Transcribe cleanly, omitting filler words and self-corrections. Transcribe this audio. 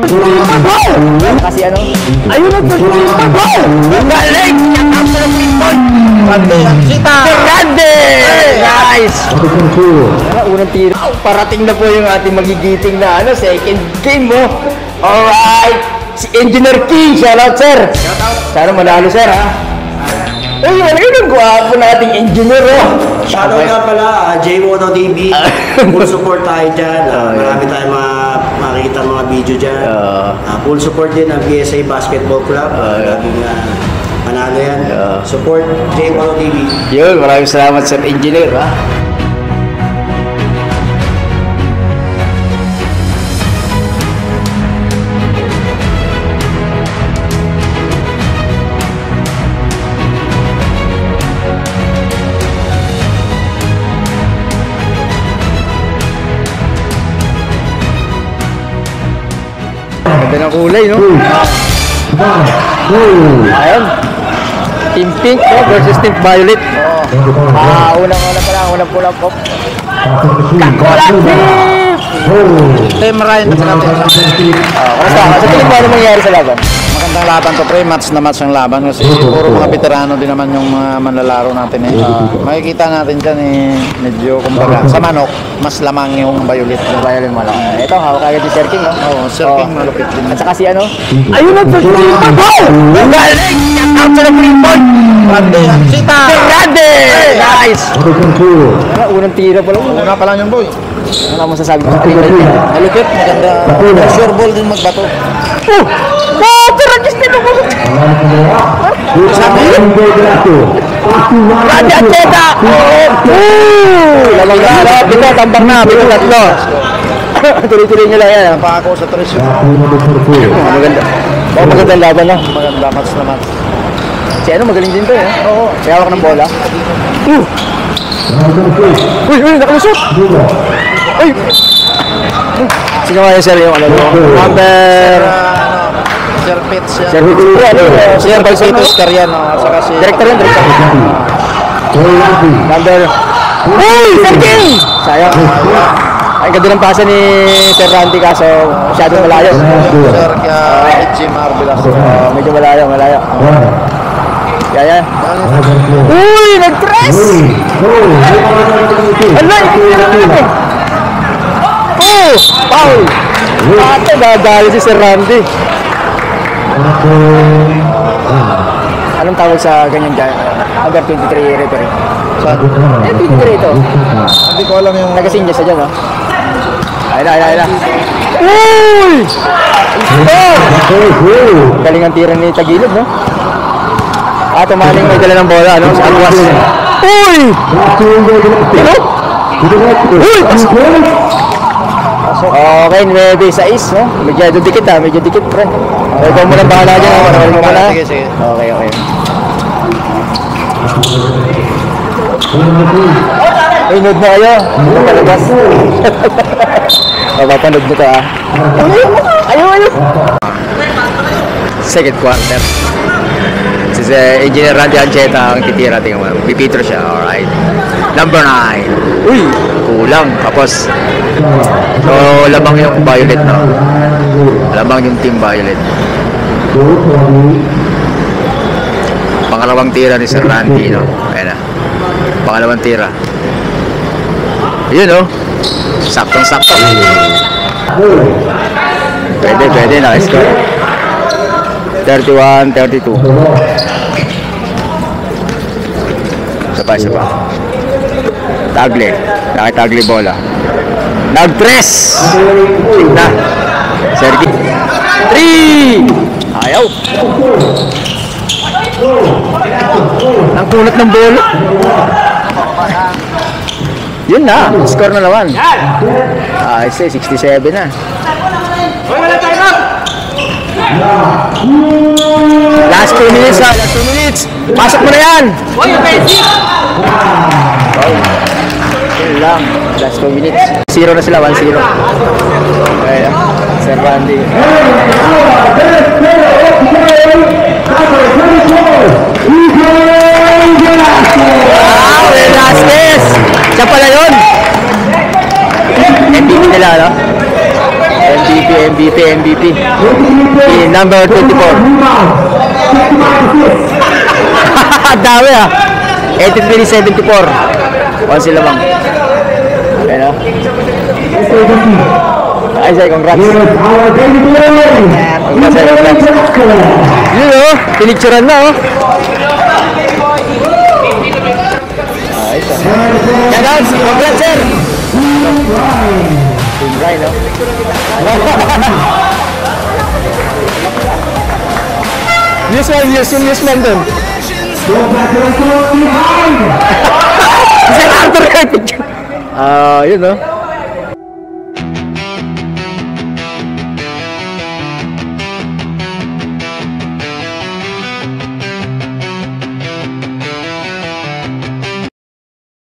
Kasi ano? Ayun ang galing! Ang sarap people! Sita! Grande! Nice! Unang tiro. Parating na po yung ating magigiting na second game mo. Alright! Si Engineer King! Shoutout sir! Sana manalo sir ha! Ay, wala yung gwapo nating engineer Shoutout nga pala, J-Moto TV. Full support tayo dyan. Marami tayong makikita mga video dyan. Full support din ng PSA Basketball Club. Laging manalo yan. Support J-Moto TV. Yun, maraming salamat sa engineer ha. Ganda ng kulay, no? Ayan. Team Pink versus Team Violet. Unang pulang po. Kakola Pink! Team Ryan at natin. Sa tingin mo ano mangyayari sa laban? Magandang laban to pre, match na match ang laban kasi puro mga veterano din naman yung mga manlalaro natin makikita natin dyan medyo kumbaga sa manok, mas lamang yung Violet. Yung Violet malaki. Ito, hawak agad yung Sir King, no? Oo, Sir King malupit din. At saka si ano? Ayun ang pag-triple ball! Galing! Out sa triple! Grande! Sita! Grande! Nice! Unang tira pa lang. Una pa lang yung boy. Ano masasabi ko sa triple? Malupit, maganda. Sure ball din magbato. Tragis nito ko! Grande at Cheta! Lalagyan! Bito, tambak na! Bito, tatlo! Tuloy-tuloy nyo lang yan. Pa ako sa tres. Maganda. Magandang laban na. Maganda, match na match. Si ano, magaling din to Oo. Kaya hawak ng bola. Uy, nakalusot! Uy! Sino nga yung sir yung number... Sir Pitts yan. Sir Pitts. Sir Balsitos Carian. Saka si... Director yan, director. Number... Uy! Sir King! Sayang. Ay, ganda ng pasa ni Sir Randy kaso masyadong malayo. Sir Jim Arbelas. Medyo malayo. Yan. Uy! Nag-press! Ala! Oh! Foul! Ate, nadali si Sir Randy. Anong tawag sa ganyan dyan? Under 23 referee. Saan? 23 ito. Hindi ko alam yung... Nagasin niya sa dyan, Ayun na. Uy! Galing ang tira ni Tagilid, no? Tumaling may dala ng bola, Sa Alwas. Uy! Tino? Uy! Okay, 9-6, no? Medyo dikit, friend. Okay, ikaw muna bahala dyan, Sige. Okay. Ay, nood na kayo. Ito palabas. Mapapanood mo ito, Ayun. Second quarter. Si Engineer Randy Ancheta ang titira. Tingnan mo. Pipitro siya. Alright. Number 9. Uy! Kulang. Tapos, so, lamang yung Violet, no? Lamang yung Team Violet. Pangalawang tira ni Sir Randy, no? Ayan na. Pangalawang tira. Yun, no? Saktong-sakto. Pwede. Naka-score. 31-32. Isa pa. Tagle. Nakitagle bola. Nag-press! Tigna. Sergi. 3! Ayaw. Ang kulat ng bola. Yun na. Score na naman. I say 67 na. Last 2 minutes. Pasok mo na yan. Yun lang. Last 2 minutes. 0 na sila. 1-0. Okay. Sir Randy. Velasquez! Siya pala yun! MVP nila, no? MVP. Number 24. Dami ah. 83-74. One sila bang. Ano? Ay, say, congrats. Congrats. Yun oh, pinicturan na oh. Ay, ito. Congrats, sir. Right, no? News man dun. Sir Arthur, picture. Yun no?